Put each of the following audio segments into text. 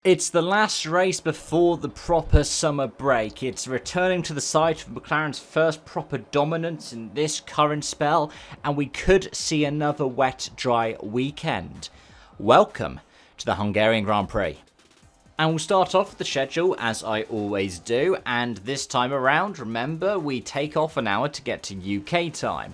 It's the last race before the proper summer break. It's returning to the site of McLaren's first proper dominance in this current spell, and we could see another wet, dry weekend. Welcome to the Hungarian Grand Prix. And we'll start off with the schedule as I always do, and this time around, remember, we take off an hour to get to UK time.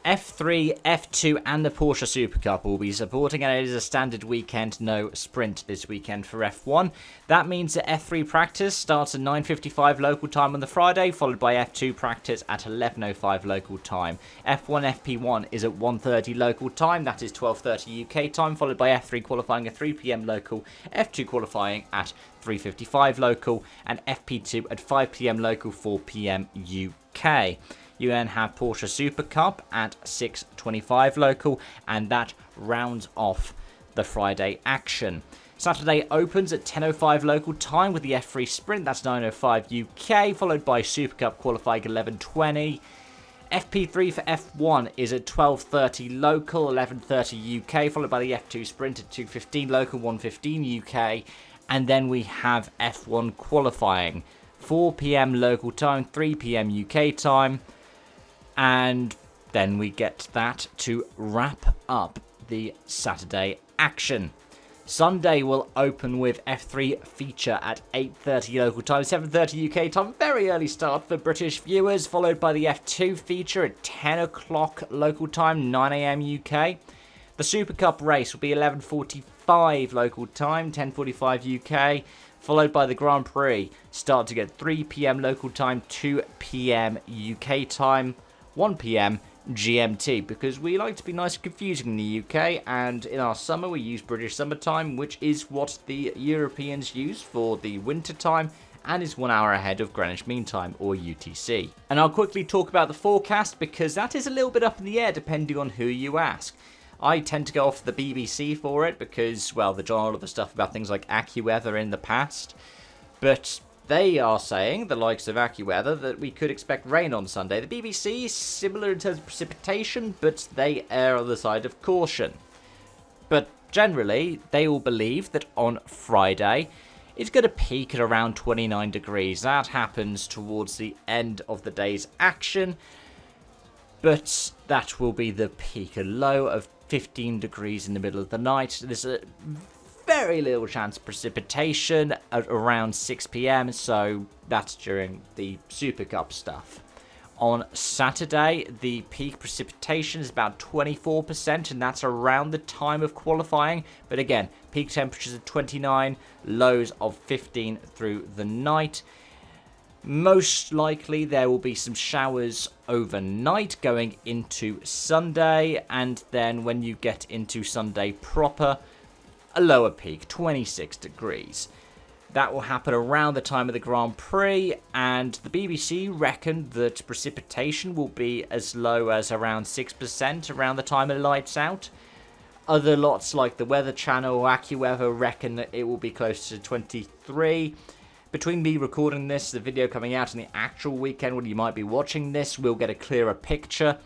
F3, F2 and the Porsche Super Cup will be supporting, and it is a standard weekend, no sprint this weekend for F1. That means that F3 practice starts at 9:55 local time on the Friday, followed by F2 practice at 11:05 local time. F1 FP1 is at 1:30 local time, that is 12:30 UK time, followed by F3 qualifying at 3 PM local, F2 qualifying at 3:55 local, and FP2 at 5 PM local, 4 PM UK. You then have Porsche Super Cup at 6:25 local, and that rounds off the Friday action. Saturday opens at 10:05 local time with the F3 Sprint, that's 9:05 UK, followed by Super Cup qualifying 11:20. FP3 for F1 is at 12:30 local, 11:30 UK, followed by the F2 Sprint at 2:15 local, 1:15 UK, and then we have F1 qualifying 4 PM local time, 3 PM UK time. And then we get that to wrap up the Saturday action. Sunday will open with F3 feature at 8:30 local time, 7:30 UK time. Very early start for British viewers, followed by the F2 feature at 10 o'clock local time, 9 AM UK. The Super Cup race will be 11:45 local time, 10:45 UK. Followed by the Grand Prix, starting at 3 PM local time, 2 PM UK time. 1 PM GMT, because we like to be nice and confusing in the UK, and in our summer we use British summertime, which is what the Europeans use for the winter time, and is 1 hour ahead of Greenwich Mean Time, or UTC. And I'll quickly talk about the forecast, because that is a little bit up in the air depending on who you ask. I tend to go off the BBC for it, because, well, they've done all of the stuff about things like AccuWeather in the past, but they are saying, the likes of AccuWeather, that we could expect rain on Sunday. The BBC is similar in terms of precipitation, but they err on the side of caution. But generally, they all believe that on Friday, it's going to peak at around 29 degrees. That happens towards the end of the day's action, but that will be the peak. A low of 15 degrees in the middle of the night. There's a very little chance of precipitation at around 6 PM, so that's during the Super Cup stuff. On Saturday, the peak precipitation is about 24%, and that's around the time of qualifying. But again, peak temperatures of 29, lows of 15 through the night. Most likely there will be some showers overnight going into Sunday, and then when you get into Sunday proper, a lower peak, 26 degrees. That will happen around the time of the Grand Prix, and the BBC reckon that precipitation will be as low as around 6% around the time it lights out. Other lots like the Weather Channel or AccuWeather reckon that it will be closer to 23. Between me recording this, the video coming out, and the actual weekend when you might be watching this, we'll get a clearer picture.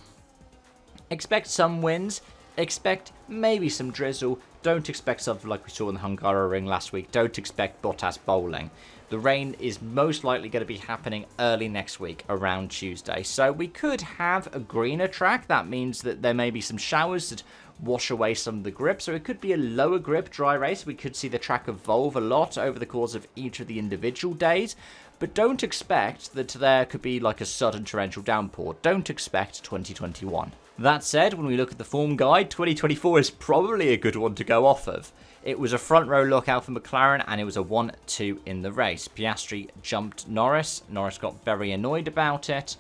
Expect some winds. Expect maybe some drizzle. Don't expect something like we saw in the Hungaroring last week. Don't expect Bottas bowling. The rain is most likely going to be happening early next week, around Tuesday. So we could have a greener track. That means that there may be some showers that wash away some of the grip. So it could be a lower grip dry race. We could see the track evolve a lot over the course of each of the individual days. But don't expect that there could be like a sudden torrential downpour. Don't expect 2021. That said, when we look at the form guide, 2024 is probably a good one to go off of. It was a front row lookout for McLaren, and it was a 1-2 in the race. Piastri jumped Norris. Norris got very annoyed about it,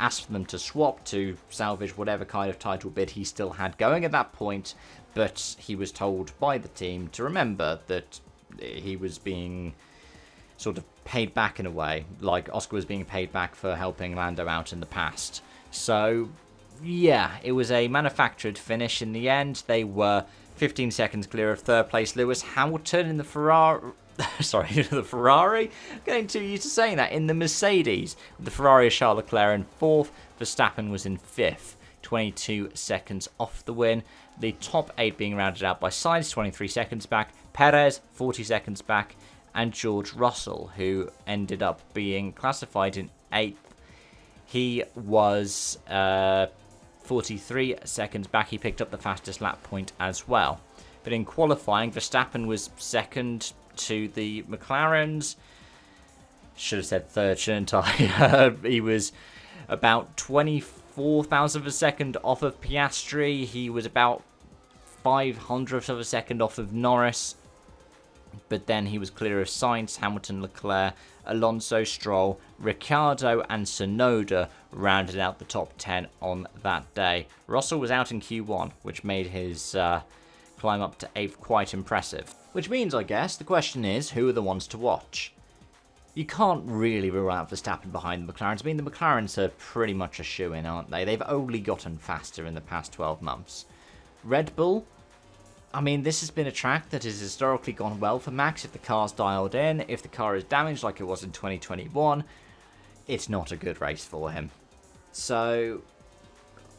asked for them to swap to salvage whatever kind of title bid he still had going at that point, but he was told by the team to remember that he was being sort of paid back in a way, like Oscar was being paid back for helping Lando out in the past. So yeah, it was a manufactured finish in the end. They were 15 seconds clear of third place Lewis Hamilton in the Ferrari. The Ferrari? I'm getting too used to saying that. In the Mercedes. The Ferrari of Charles Leclerc in fourth. Verstappen was in fifth. 22 seconds off the win. The top 8 being rounded out by Sainz, 23 seconds back. Perez 40 seconds back, and George Russell, who ended up being classified in 8th. He was 43 seconds back. He picked up the fastest lap point as well. But in qualifying, Verstappen was second to the McLarens. Should have said third, shouldn't I? He was about 24,000th of a second off of Piastri. He was about 500th of a second off of Norris. But then he was clear of Sainz, Hamilton, Leclerc, Alonso, Stroll, Ricciardo and Tsunoda rounded out the top 10 on that day. Russell was out in Q1, which made his climb up to 8th quite impressive. Which means, I guess, the question is, who are the ones to watch? You can't really rule out Verstappen behind the McLarens. I mean, the McLarens are pretty much a shoo-in, aren't they? They've only gotten faster in the past 12 months. Red Bull, I mean, this has been a track that has historically gone well for Max if the car's dialed in. If the car is damaged like it was in 2021, it's not a good race for him. So,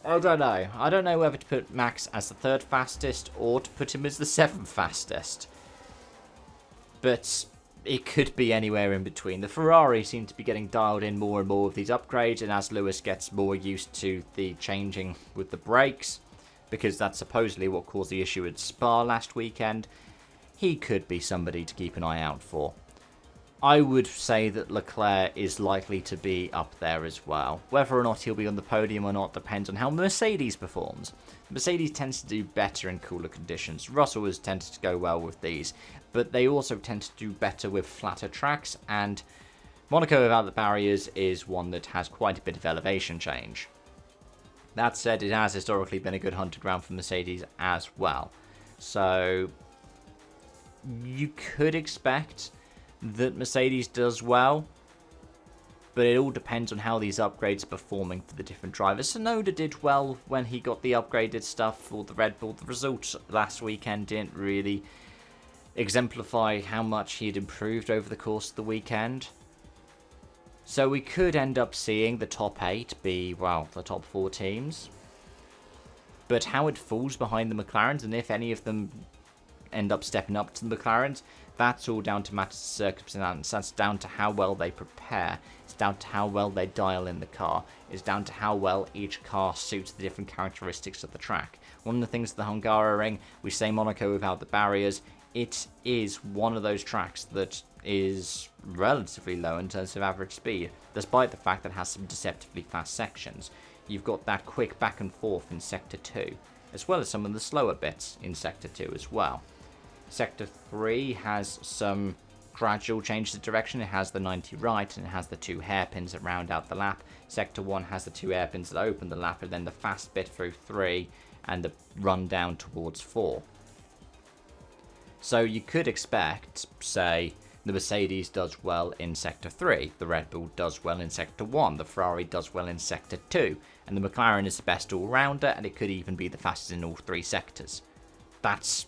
I don't know. I don't know whether to put Max as the 3rd fastest or to put him as the 7th fastest. But it could be anywhere in between. The Ferrari seem to be getting dialed in more and more with these upgrades, and as Lewis gets more used to the changing with the brakes, because that's supposedly what caused the issue at Spa last weekend, he could be somebody to keep an eye out for. I would say that Leclerc is likely to be up there as well. Whether or not he'll be on the podium or not depends on how Mercedes performs. Mercedes tends to do better in cooler conditions. Russell has tended to go well with these, but they also tend to do better with flatter tracks, and Monaco without the barriers is one that has quite a bit of elevation change. That said, it has historically been a good hunting ground for Mercedes as well. So you could expect that Mercedes does well, but it all depends on how these upgrades are performing for the different drivers. Tsunoda did well when he got the upgraded stuff for the Red Bull. The results last weekend didn't really exemplify how much he had improved over the course of the weekend. So we could end up seeing the top 8 be, well, the top 4 teams. But how it falls behind the McLarens, and if any of them end up stepping up to the McLarens, that's all down to matters of circumstance. That's down to how well they prepare. It's down to how well they dial in the car. It's down to how well each car suits the different characteristics of the track. One of the things at the Hungaroring, we say Monaco without the barriers, it is one of those tracks that is relatively low in terms of average speed, despite the fact that it has some deceptively fast sections. You've got that quick back and forth in Sector 2, as well as some of the slower bits in Sector 2 as well. Sector 3 has some gradual changes of direction. It has the 90 right and it has the 2 hairpins that round out the lap. Sector 1 has the 2 hairpins that open the lap, and then the fast bit through 3 and the run down towards 4. So you could expect, say, the Mercedes does well in Sector 3, the Red Bull does well in Sector 1, the Ferrari does well in Sector 2, and the McLaren is the best all-rounder, and it could even be the fastest in all 3 sectors. That's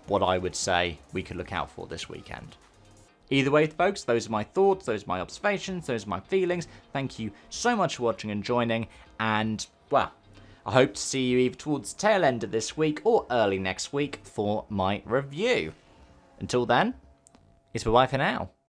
what I would say we could look out for this weekend. Either way, folks, those are my thoughts, those are my observations, those are my feelings. Thank you so much for watching and joining, and, well, I hope to see you either towards the tail end of this week or early next week for my review. Until then, it's bye-bye for now.